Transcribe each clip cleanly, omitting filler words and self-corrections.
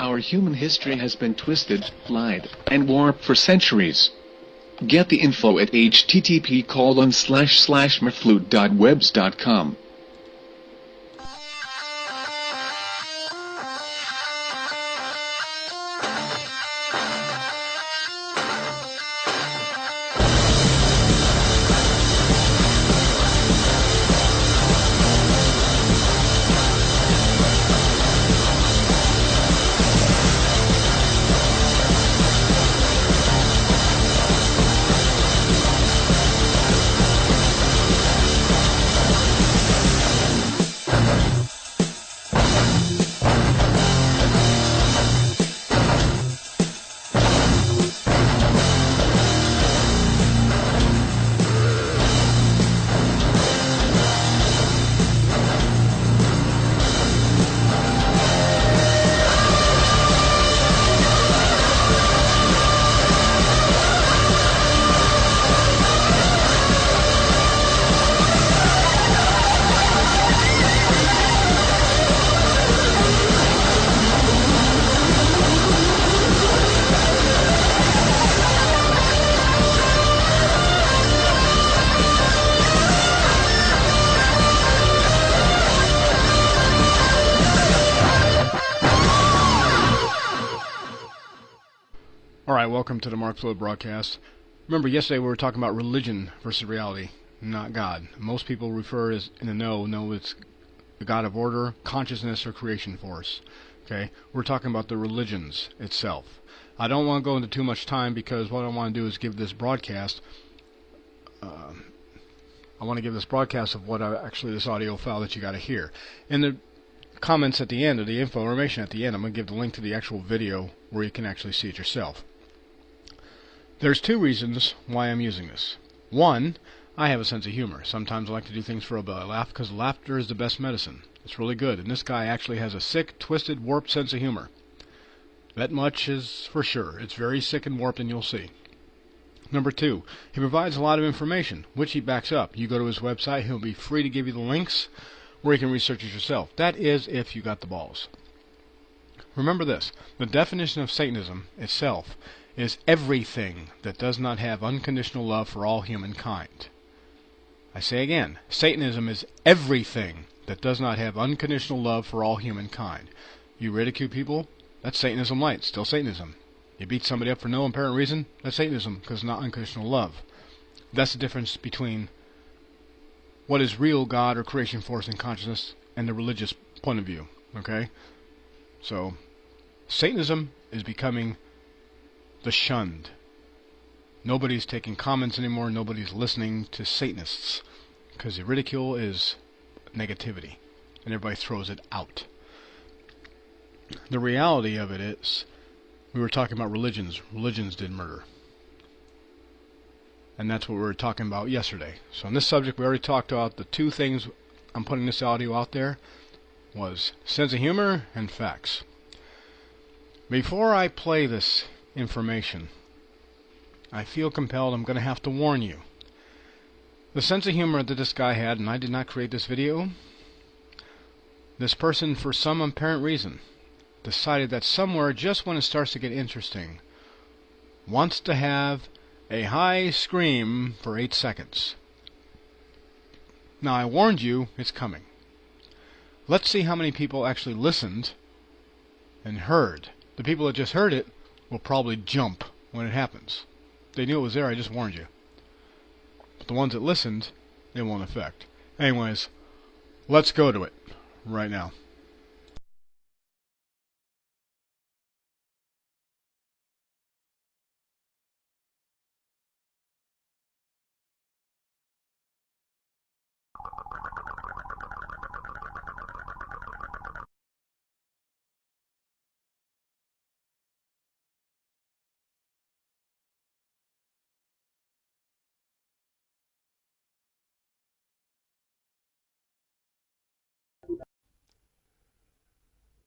Our human history has been twisted, lied, and warped for centuries. Get the info at http://maflute.webs.com. Alright, welcome to the Mark Fluet broadcast. Remember, yesterday we were talking about religion versus reality, not God. Most people refer as in the know it's the God of order, consciousness, or creation force. Okay, we're talking about the religions itself. I don't want to go into too much time because what I want to do is give this broadcast. I want to give this broadcast of what actually this audio file that you got to hear. In the comments at the end, or the information at the end, I'm going to give the link to the actual video where you can actually see it yourself. There's two reasons why I'm using this. One, I have a sense of humor. Sometimes I like to do things for a belly laugh because laughter is the best medicine. It's really good. And this guy actually has a sick, twisted, warped sense of humor. That much is for sure. It's very sick and warped, and you'll see. Number two, he provides a lot of information, which he backs up. You go to his website, he'll be free to give you the links where you can research it yourself. That is if you got the balls. Remember this, the definition of Satanism itself is everything that does not have unconditional love for all humankind. I say again, Satanism is everything that does not have unconditional love for all humankind. You ridicule people, that's Satanism light, still Satanism. You beat somebody up for no apparent reason, that's Satanism, because it's not unconditional love. That's the difference between what is real God or creation force and consciousness and the religious point of view. Okay? So, Satanism is becoming the shunned. Nobody's taking comments anymore. Nobody's listening to Satanists because the ridicule is negativity and everybody throws it out. The reality of it is, we were talking about religions. Religions did murder. And that's what we were talking about yesterday. So on this subject, we already talked about the two things I'm putting this audio out there was sense of humor and facts. Before I play this information, I feel compelled, I'm going to have to warn you. The sense of humor that this guy had, and I did not create this video, this person, for some apparent reason, decided that somewhere, just when it starts to get interesting, wants to have a high scream for 8 seconds. Now, I warned you, it's coming. Let's see how many people actually listened and heard. The people that just heard it will probably jump when it happens. They knew it was there, I just warned you. But the ones that listened, it won't affect. Anyways, let's go to it right now.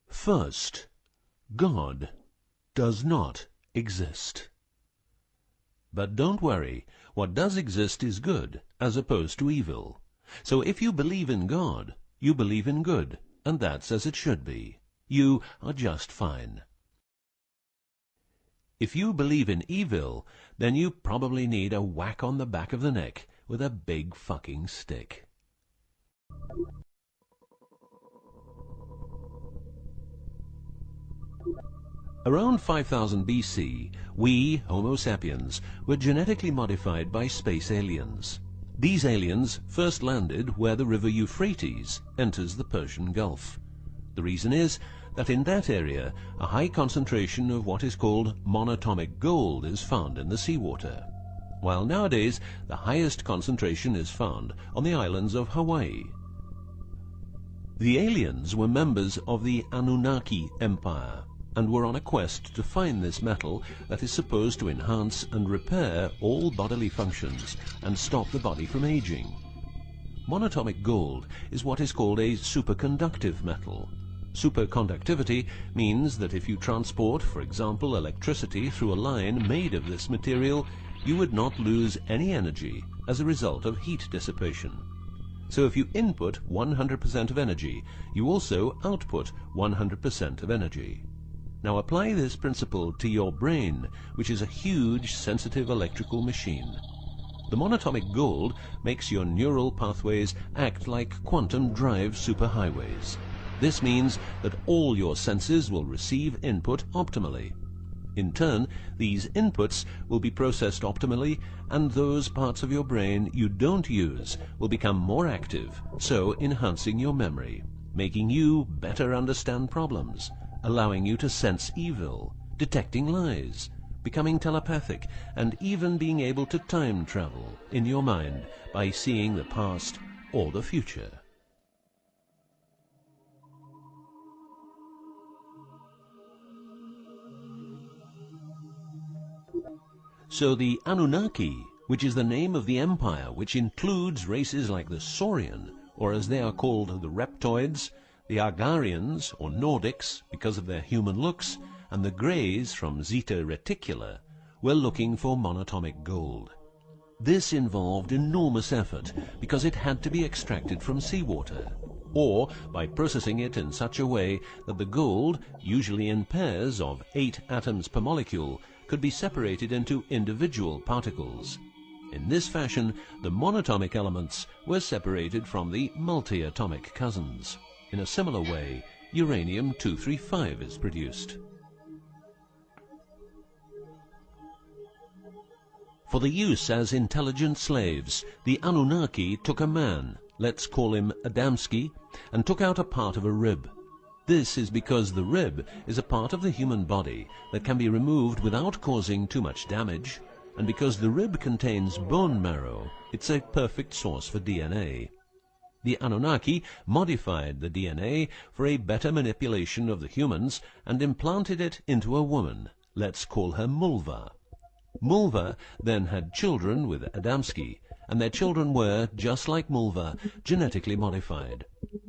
First, God does not exist. But don't worry, what does exist is good, as opposed to evil. So if you believe in God, you believe in good, and that's as it should be. You are just fine. If you believe in evil, then you probably need a whack on the back of the neck with a big fucking stick. Around 5000 BC, we, Homo sapiens, were genetically modified by space aliens. These aliens first landed where the river Euphrates enters the Persian Gulf. The reason is that in that area a high concentration of what is called monatomic gold is found in the seawater, while nowadays the highest concentration is found on the islands of Hawaii. The aliens were members of the Anunnaki Empire and were on a quest to find this metal that is supposed to enhance and repair all bodily functions and stop the body from aging. Monatomic gold is what is called a superconductive metal. Superconductivity means that if you transport, for example, electricity through a line made of this material, you would not lose any energy as a result of heat dissipation. So if you input 100% of energy, you also output 100% of energy. Now apply this principle to your brain, which is a huge, sensitive electrical machine. The monatomic gold makes your neural pathways act like quantum drive superhighways. This means that all your senses will receive input optimally. In turn, these inputs will be processed optimally, and those parts of your brain you don't use will become more active, so enhancing your memory, making you better understand problems, allowing you to sense evil, detecting lies, becoming telepathic, and even being able to time travel in your mind by seeing the past or the future. So the Anunnaki, which is the name of the empire which includes races like the Saurian, or as they are called the Reptoids, the Argarians, or Nordics, because of their human looks, and the Greys from Zeta Reticula, were looking for monatomic gold. This involved enormous effort because it had to be extracted from seawater, or by processing it in such a way that the gold, usually in pairs of 8 atoms per molecule, could be separated into individual particles. In this fashion, the monatomic elements were separated from the multi-atomic cousins. In a similar way, uranium-235 is produced. For the use as intelligent slaves, the Anunnaki took a man, let's call him Adamski, and took out a part of a rib. This is because the rib is a part of the human body that can be removed without causing too much damage, and because the rib contains bone marrow, it's a perfect source for DNA. The Anunnaki modified the DNA for a better manipulation of the humans and implanted it into a woman, let's call her Mulva. Mulva then had children with Adamski, and their children were, just like Mulva, genetically modified.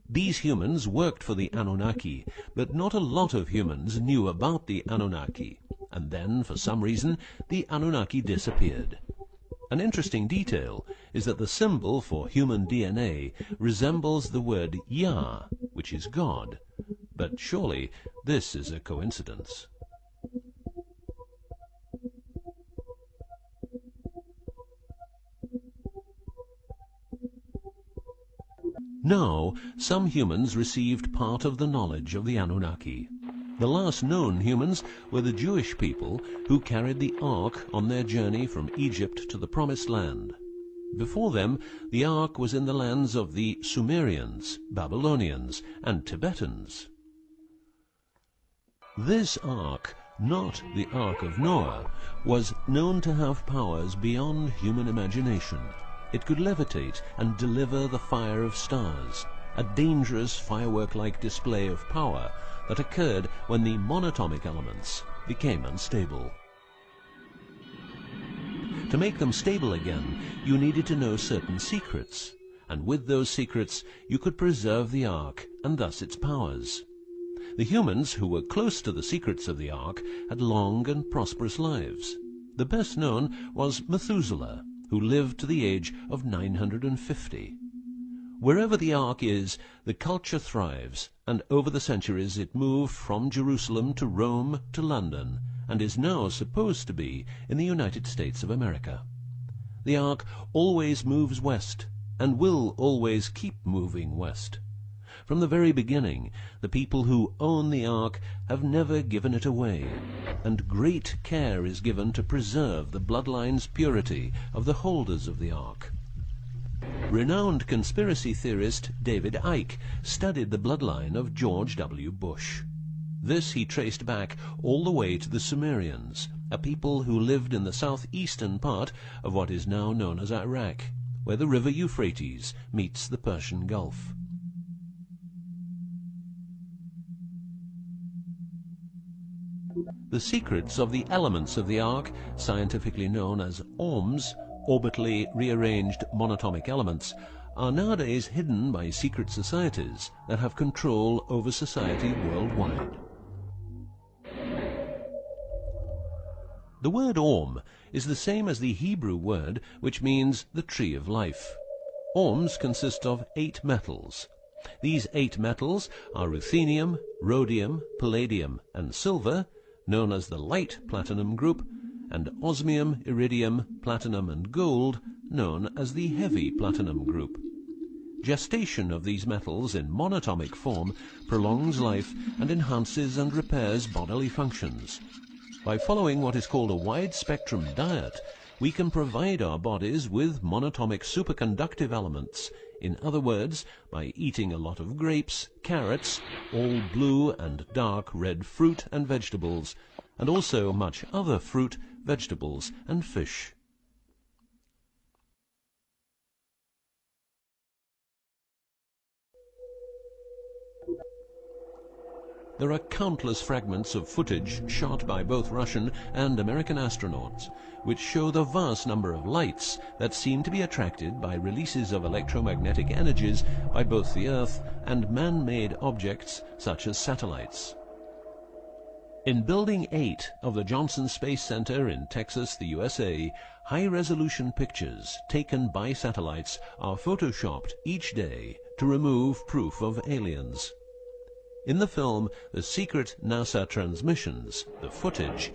These humans worked for the Anunnaki, but not a lot of humans knew about the Anunnaki, and then, for some reason, the Anunnaki disappeared. An interesting detail is that the symbol for human DNA resembles the word Yah, which is God, but surely this is a coincidence. Now, some humans received part of the knowledge of the Anunnaki. The last known humans were the Jewish people who carried the Ark on their journey from Egypt to the Promised Land. Before them, the Ark was in the lands of the Sumerians, Babylonians, and Tibetans. This Ark, not the Ark of Noah, was known to have powers beyond human imagination. It could levitate and deliver the fire of stars, a dangerous firework-like display of power that occurred when the monatomic elements became unstable. To make them stable again, you needed to know certain secrets, and with those secrets you could preserve the Ark and thus its powers. The humans who were close to the secrets of the Ark had long and prosperous lives. The best known was Methuselah, who lived to the age of 950. Wherever the Ark is, the culture thrives, and over the centuries it moved from Jerusalem to Rome to London, and is now supposed to be in the United States of America. The Ark always moves west, and will always keep moving west. From the very beginning, the people who own the Ark have never given it away, and great care is given to preserve the bloodline's purity of the holders of the Ark. Renowned conspiracy theorist David Icke studied the bloodline of George W. Bush. This he traced back all the way to the Sumerians, a people who lived in the southeastern part of what is now known as Iraq, where the river Euphrates meets the Persian Gulf. The secrets of the elements of the Ark, scientifically known as ORMs, orbitally rearranged monatomic elements, are nowadays hidden by secret societies that have control over society worldwide. The word ORM is the same as the Hebrew word which means the tree of life. ORMs consist of 8 metals. These 8 metals are ruthenium, rhodium, palladium, and silver, known as the light platinum group, and osmium, iridium, platinum, and gold, known as the heavy platinum group. Gestation of these metals in monatomic form prolongs life and enhances and repairs bodily functions. By following what is called a wide-spectrum diet, we can provide our bodies with monatomic superconductive elements. In other words, by eating a lot of grapes, carrots, all blue and dark red fruit and vegetables, and also much other fruit, vegetables, and fish. There are countless fragments of footage shot by both Russian and American astronauts, which show the vast number of lights that seem to be attracted by releases of electromagnetic energies by both the Earth and man-made objects such as satellites. In Building 8 of the Johnson Space Center in Texas, the USA, high-resolution pictures taken by satellites are photoshopped each day to remove proof of aliens. In the film The Secret NASA Transmissions, the footage,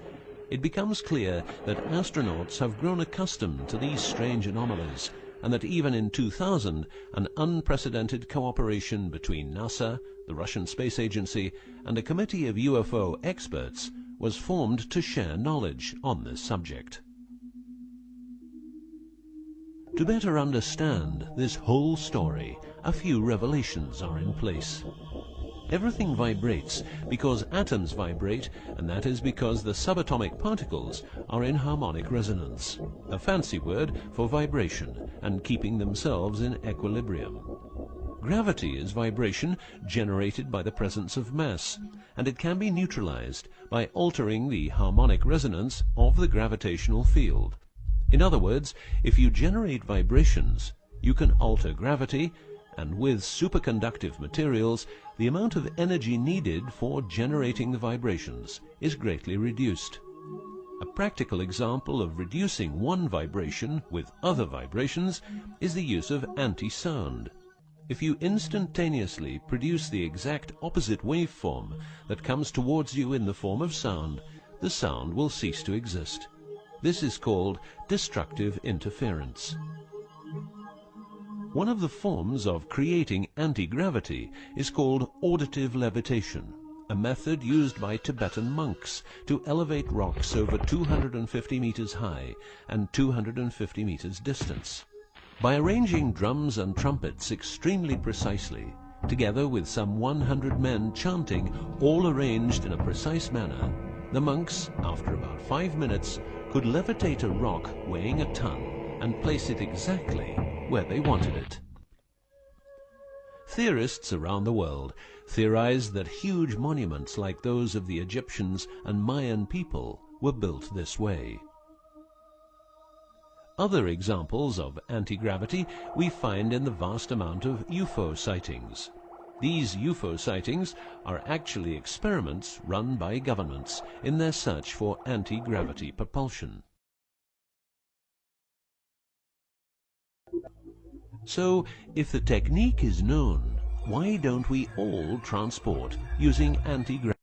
it becomes clear that astronauts have grown accustomed to these strange anomalies, and that even in 2000, an unprecedented cooperation between NASA, the Russian Space Agency, and a committee of UFO experts was formed to share knowledge on this subject. To better understand this whole story, a few revelations are in place. Everything vibrates because atoms vibrate, and that is because the subatomic particles are in harmonic resonance, a fancy word for vibration and keeping themselves in equilibrium. Gravity is vibration generated by the presence of mass, and it can be neutralized by altering the harmonic resonance of the gravitational field. In other words, if you generate vibrations, you can alter gravity, and with superconductive materials, the amount of energy needed for generating the vibrations is greatly reduced. A practical example of reducing one vibration with other vibrations is the use of anti-sound. If you instantaneously produce the exact opposite waveform that comes towards you in the form of sound, the sound will cease to exist. This is called destructive interference. One of the forms of creating anti-gravity is called auditive levitation, a method used by Tibetan monks to elevate rocks over 250 meters high and 250 meters distance. By arranging drums and trumpets extremely precisely, together with some 100 men chanting, all arranged in a precise manner, the monks, after about 5 minutes, could levitate a rock weighing a ton and place it exactly where they wanted it. Theorists around the world theorized that huge monuments like those of the Egyptians and Mayan people were built this way. Other examples of anti-gravity we find in the vast amount of UFO sightings. These UFO sightings are actually experiments run by governments in their search for anti-gravity propulsion. So, if the technique is known, why don't we all transport using anti-gravity?